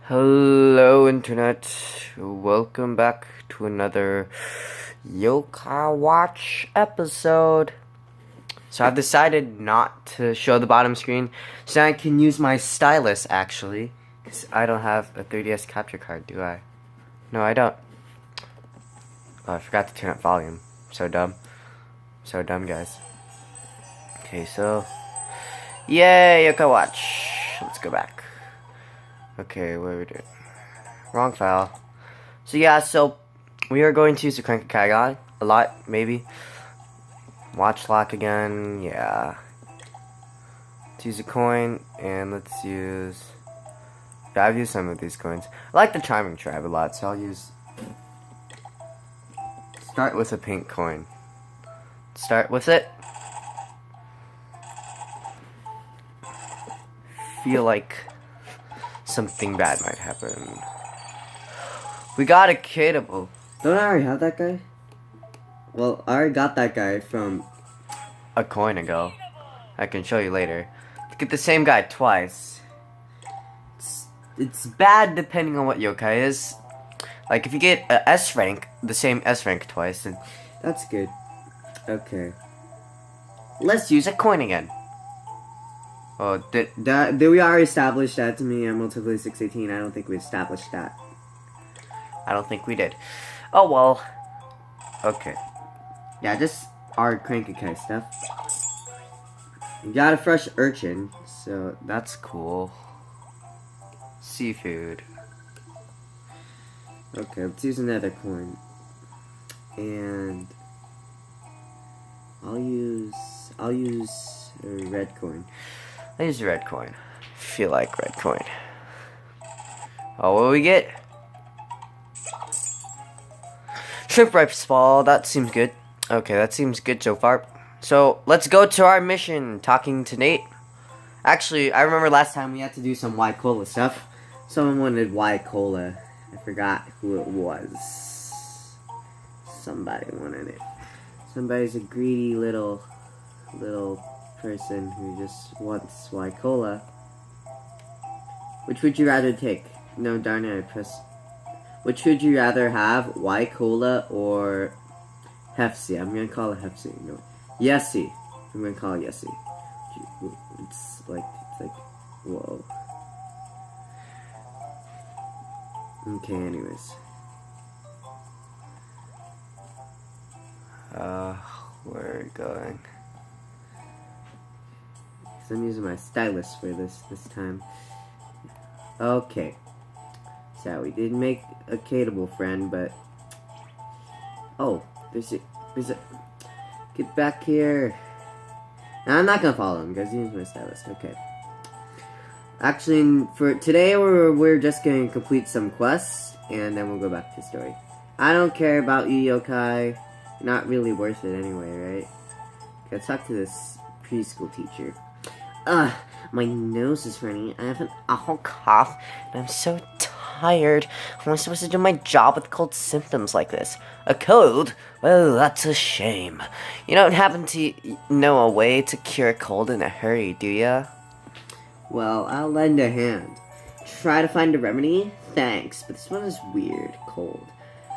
Hello Internet, welcome back to another Yokai Watch episode. So I've decided not to show the bottom screen so I can use my stylus actually, because I don't have a 3DS capture card, do I? No, I don't. Oh, I forgot to turn up volume. So dumb. So dumb, guys. Okay, so yay, Yokai Watch. Let's go back. Okay, what are we doing? Wrong file. So yeah, so we are going to use the Crank-a-Kai a lot, maybe. Watch lock again, yeah. Let's use a coin, and let's use... Yeah, I've used some of these coins. I like the Charming Tribe a lot, so I'll use... Start with a pink coin. Start with it. Feel like something bad might happen. We got a Kateable. Don't I already have that guy? Well, I already got that guy from a coin ago. I can show you later. Get the same guy twice. It's bad depending on what yokai is. Like if you get a S rank, the same S rank twice, then that's good. Okay. Let's use a coin again. Oh, did we already establish that to me? Emerald Tickly 618. I don't think we established that. I don't think we did. Oh well. Okay. Yeah, just our Crank-a-Kai stuff. You got a fresh urchin, so that's cool. Seafood. Okay, let's use another coin. And I'll use a red coin. I use a red coin. Feel like red coin. Oh, what do we get? Shrimp ball. That seems good. Okay, that seems good so far. So, let's go to our mission, talking to Nate. Actually, I remember last time we had to do some Y-Cola stuff. Someone wanted Y-Cola. I forgot who it was. Somebody wanted it. Somebody's a greedy little person who just wants Y-Cola. Which would you rather take? No, darn it, I pressed. Which would you rather have, Y-Cola or Hefsi? I'm gonna call it Hefsi. No, Yessi. I'm gonna call it Yessi. It's like, whoa. Okay, anyways. Where are we going? So I'm using my stylus for this time. Okay. So we did make a Kateable friend, but oh, there's a get back here. Now, I'm not gonna follow him because he's my stylus. Okay. Actually, for today we're just gonna complete some quests and then we'll go back to the story. I don't care about you yokai. Not really worth it anyway, right? Gotta talk to this preschool teacher. My nose is running. I have an awful cough, and I'm so tired. How am I supposed to do my job with cold symptoms like this? A cold? Well, that's a shame. You don't happen to know a way to cure a cold in a hurry, do ya? Well, I'll lend a hand. Try to find a remedy? Thanks, but this one is weird. Cold.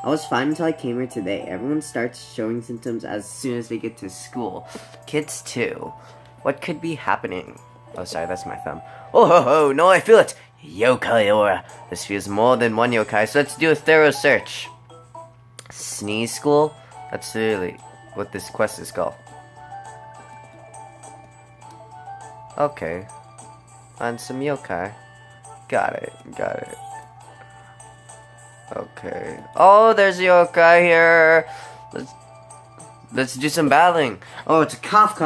I was fine until I came here today. Everyone starts showing symptoms as soon as they get to school. Kids too. What could be happening? Oh, sorry, that's my thumb. Oh, ho, ho, no, I feel it. Yokai aura. This feels more than one yokai, so let's do a thorough search. Sneeze school? That's really what this quest is called. Okay. Find some yokai. Got it. Okay. Oh, there's a yokai here. Let's do some battling. Oh, it's a cough.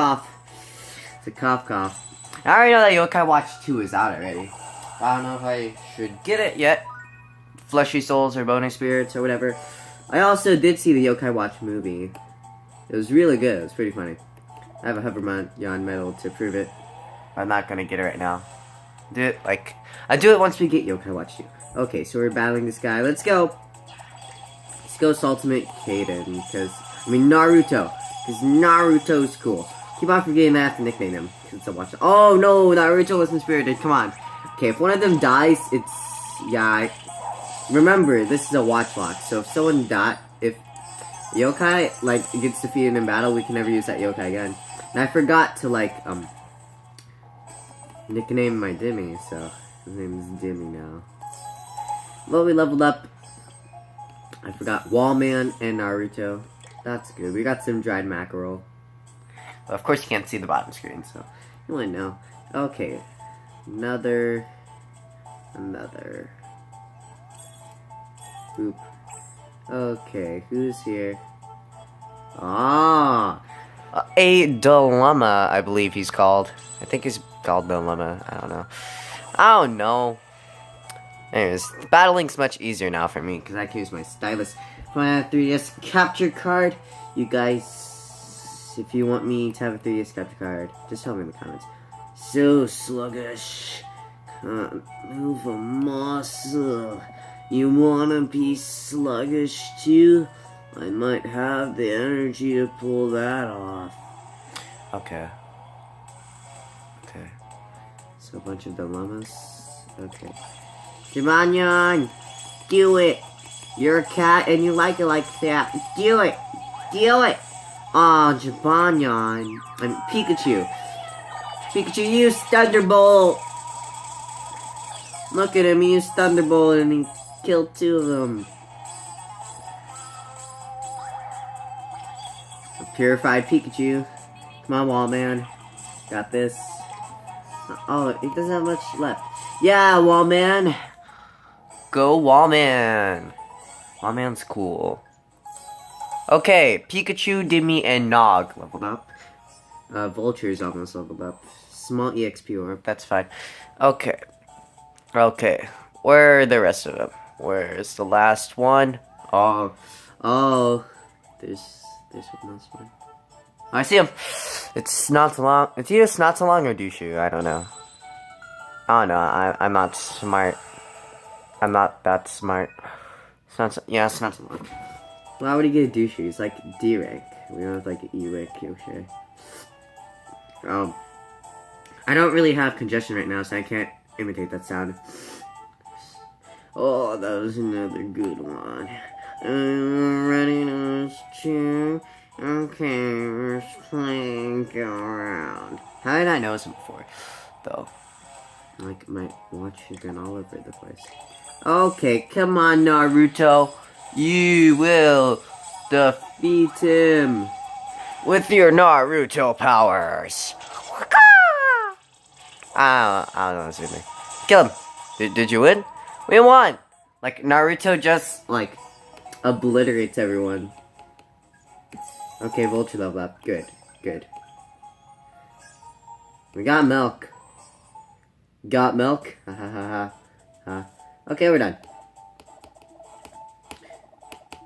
It's a cough. I already know that Yokai Watch 2 is out already. I don't know if I should get it yet. Fleshy Souls or Bony Spirits or whatever. I also did see the Yokai Watch movie. It was really good. It was pretty funny. I have a Hovermon medal to prove it. I'm not gonna get it right now. I do it once we get Yokai Watch 2. Okay, so we're battling this guy. Let's go. Let's go Ultimate Kaden, Naruto. Because Naruto's cool. Keep on forgetting that I have to nickname him. Oh no, Naruto wasn't spirited. Come on. Okay, if one of them dies, it's Yeah, remember, this is a watch lock, so if someone if yokai, like, gets defeated in battle, we can never use that yokai again. And I forgot to, like, nickname my Dimmy, so his name is Dimmy now. Well, we leveled up. I forgot Wallman and Naruto. That's good. We got some dried mackerel. Well, of course you can't see the bottom screen, so You wouldn't know. Okay. Another. Oop. Okay, who's here? Ah! a dilemma, I believe he's called. I think he's called dilemma. I don't know. Anyways, battling's much easier now for me Because I can use my stylus. If I have 3DS capture card, you guys, if you want me to have a 3DS capture card, just tell me in the comments. So sluggish. Can't move a muscle. You wanna be sluggish too? I might have the energy to pull that off. Okay. So a bunch of dilemmas. Okay. Jibanyan! Do it! You're a cat and you like it like that. Do it! Do it! Aw, Jibanyan. I'm Pikachu. Pikachu used Thunderbolt! Look at him, he used Thunderbolt and he killed 2 of them. A purified Pikachu. Come on, Wallman. Got this. Oh, it doesn't have much left. Yeah, Wallman! Go Wallman! Wallman's cool. Okay, Pikachu, Dimmy, and Nog leveled up. Vulture's almost leveled up. Small EXP orb. That's fine. Okay. Where are the rest of them? Where's the last one? Oh. There's one else one. I see him. It's not so long. It's either not so long or Dushu. I don't know. I'm not smart. I'm not that smart. It's not so long. Why would he get a douche? He's like D-rank. We don't have like E-rank, okay. I don't really have congestion right now, so I can't imitate that sound. Oh, that was another good one. I'm ready to cheer. Okay, we're playing go around. How did I know him before, though? Like, my watch has been all over the place. Okay, come on, Naruto. You will Defeat him. with your Naruto powers. I don't know what's with me. Kill him. Did you win? We won. Like Naruto just Like, obliterates everyone. Okay, Vulture level up. Good. We got milk. Got milk? Ha ha ha ha. Okay, we're done.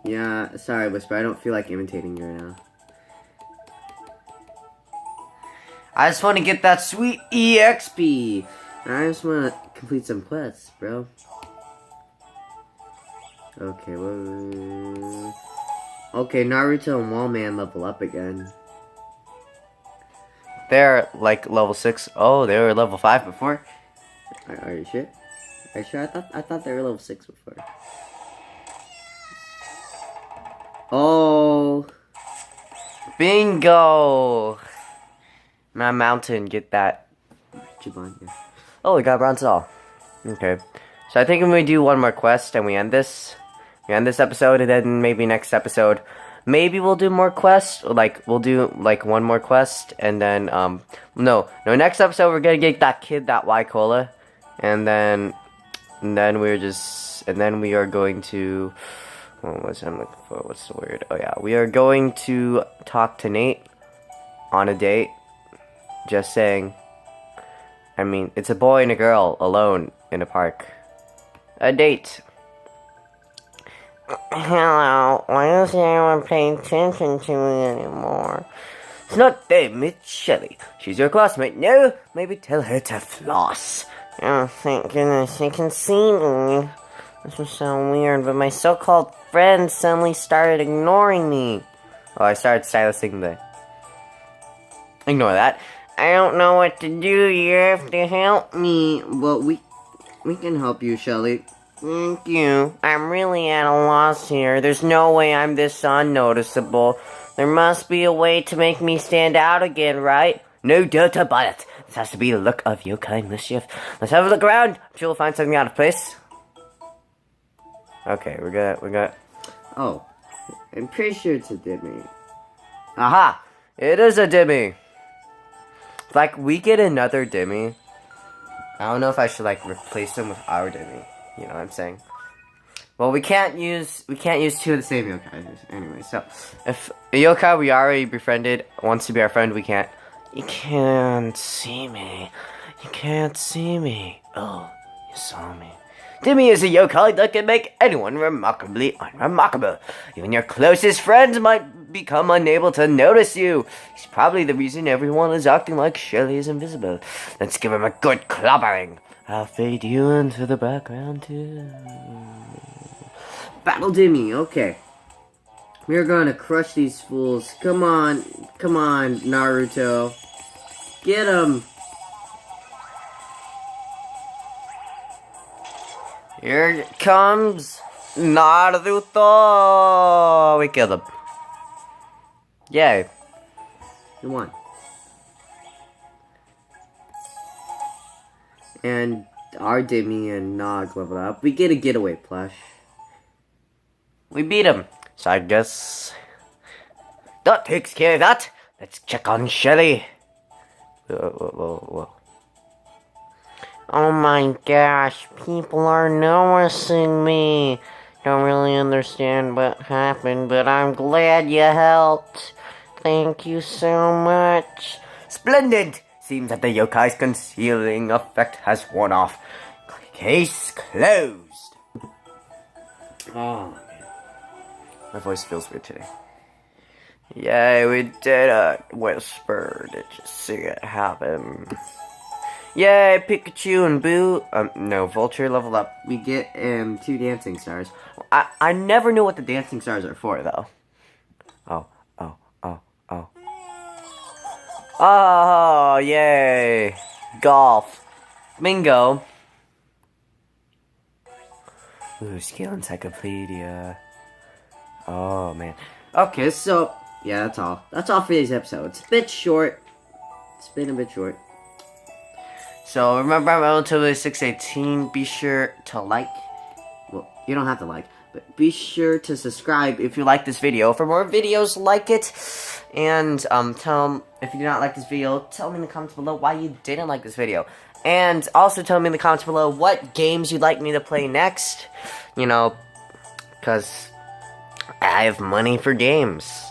Yeah, sorry, Whisper. I don't feel like imitating you right now. I just want to get that sweet EXP. I just want to complete some quests, bro. Okay, okay, Naruto and Wallman level up again. They're like level 6. Oh, they were level 5 before. Are you sure? Are you sure? I thought they were level 6 before. Oh. Bingo. My mountain, get that. Juban, yeah. Oh, we got bronze all. Okay. So I think when we do one more quest and we end this episode, and then maybe next episode, maybe we'll do more quests. Like we'll do like one more quest, and then no, next episode we're gonna get that kid, that Y Cola, and then we are going to. What was I'm looking for? What's the word? Oh yeah, we are going to talk to Nate on a date. Just saying. I mean, it's a boy and a girl alone in a park. A date. Hello, why isn't anyone paying attention to me anymore? It's not them, it's Shelly. She's your classmate. No, maybe tell her to floss. Oh, thank goodness she can see me. This was so weird, but my so-called friends suddenly started ignoring me. Oh, I started stylisting the... Ignore that. I don't know what to do. You have to help me. Well, we can help you, Shelly. Thank you. I'm really at a loss here. There's no way I'm this unnoticeable. There must be a way to make me stand out again, right? No doubt about it. This has to be the look of yokai mischief. Let's have a look around. I'm sure we'll find something out of place. Okay, we got. Oh, I'm pretty sure it's a Dimmy. Aha! It is a Dimmy. Like, we get another Dimmy. I don't know if I should like replace them with our Dimmy. You know what I'm saying? Well, we can't use two of the same yokai anyway. So, if a yokai we already befriended wants to be our friend, we can't. You can't see me. You can't see me. Oh, you saw me. Dimmy is a yokai that can make anyone remarkably unremarkable. Even your closest friends might become unable to notice you. He's probably the reason everyone is acting like Shelly is invisible. Let's give him a good clobbering. I'll fade you into the background too. Battle Dimmy, okay. We're gonna crush these fools. Come on, Naruto. Get him. Here comes Naruto. We killed him. Yay. You won. And our Dimmy and Nog leveled up. We get a getaway plush. We beat him. So I guess that takes care of that. Let's check on Shelly. Whoa. Oh my gosh, people are noticing me. Don't really understand what happened, but I'm glad you helped. Thank you so much. Splendid! Seems that the yokai's concealing effect has worn off. Case closed. Oh, My voice feels weird today. Yay, we did it. Whisper, did you see it happen? Yay, Pikachu and Boo. No, Vulture leveled up. we get 2 dancing stars. I never knew what the dancing stars are for, though. Oh. Oh, yay. Golf. Bingo. Ooh, skill encyclopedia. Oh, man. Okay, so yeah, that's all. That's all for these episodes. It's a bit short. It's been a bit short. So, remember, I'm relatively 618. Be sure to like. Well, you don't have to like, but be sure to subscribe If you like this video for more videos like it. And, if you did not like this video, tell me in the comments below why you didn't like this video. And also tell me in the comments below what games you'd like me to play next. You know, because I have money for games.